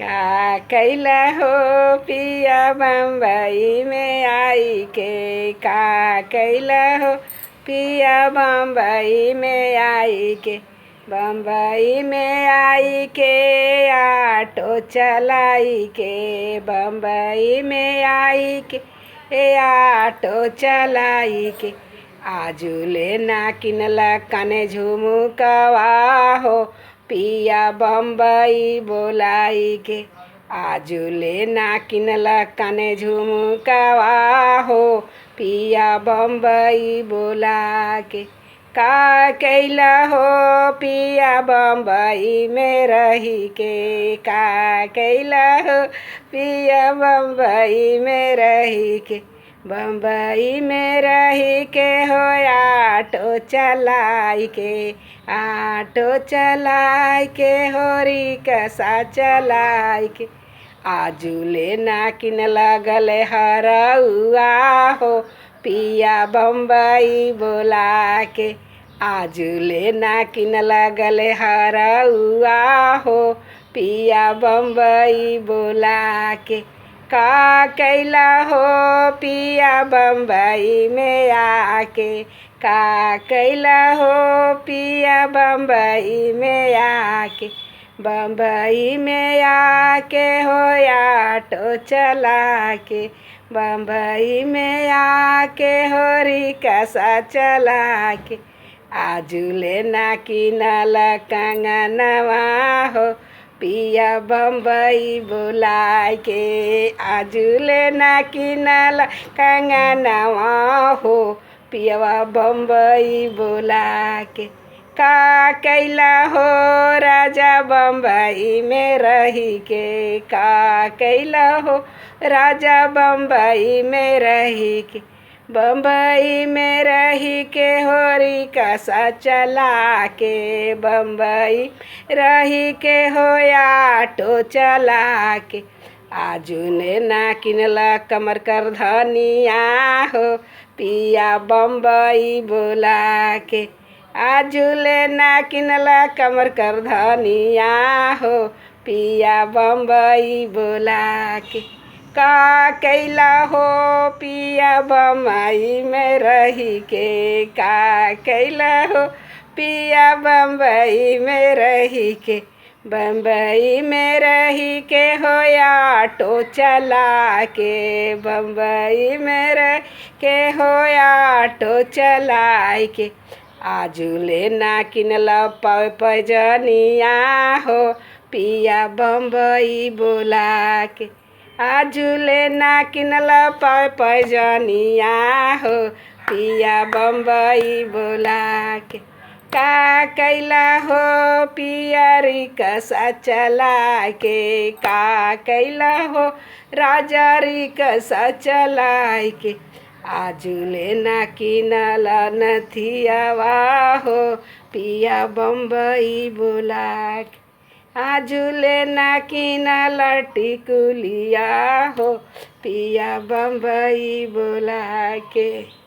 का कैला हो पिया बम्बई में आई के, का कैला हो पिया बम्बई में आई के। बम्बई में आई के ऑटो चलाई के, बम्बई में आई के ऑटो चलाई के। आजुले ना किनला कने झुमुकवा हो पिया बम्बई बोलाई के। आजुले ना किनला कने झुमुकवा हो पिया बम्बई बोला के। का कैला हो पिया बम्बई में रही के, का कैला हो पिया बम्बई में रही के। बम्बई में रही के हो ऑटो चलाई के, ऑटो चलाई के हो रिक्शा चलाई के। आजुले ना किन लगल हरउआ हो पिया बम्बई बोला के। आजुले ना किन लगल हरउआ हो पिया बम्बई बोला के। का कैला हो पिया बम्बई में आके, का कैला हो पिया बम्बई में आके। बम्बई में आके हो ऑटो चला के, बम्बई में आके हो रिक्शा चला के। आजुले ना किनल कंगनवा हो पिया बम्बई बोला के। आजुले ना किनल कंगनवा हो पिया बम्बई बोला के। का कैला हो राजा बम्बई में रही के, का कैला हो राजा बम्बई में रही के। बम्बई में रही के हो रिक्शा चला के, बम्बई रही के हो ऑटो चला के। आजुले ना किनला कमर कर धनिया हो पिया बम्बई बोला के। आजुले ना किनला कमर कर धनिया हो पिया बम्बई बोला के। का कैला हो पिया बम्बई में रही के, का कैला हो पिया बम्बई में रही के। बम्बई में रही के हो ऑटो चला के, बम्बई में रह के हो ऑटो चलाई के। आजुले ना किनला पैजनिया हो पिया बम्बई बोला के। आजुले ना किनला पैजनिया हो पिया बम्बई बोला के। का कैला हो पिया रिक्शा चला के, का कैला हो राजा रिक्शा चलाई के। आजुले ना किनला नथियावा हो पिया बम्बई बोला के। आजुले ना किनला टिकुलिया हो पिया बम्बई बोला के।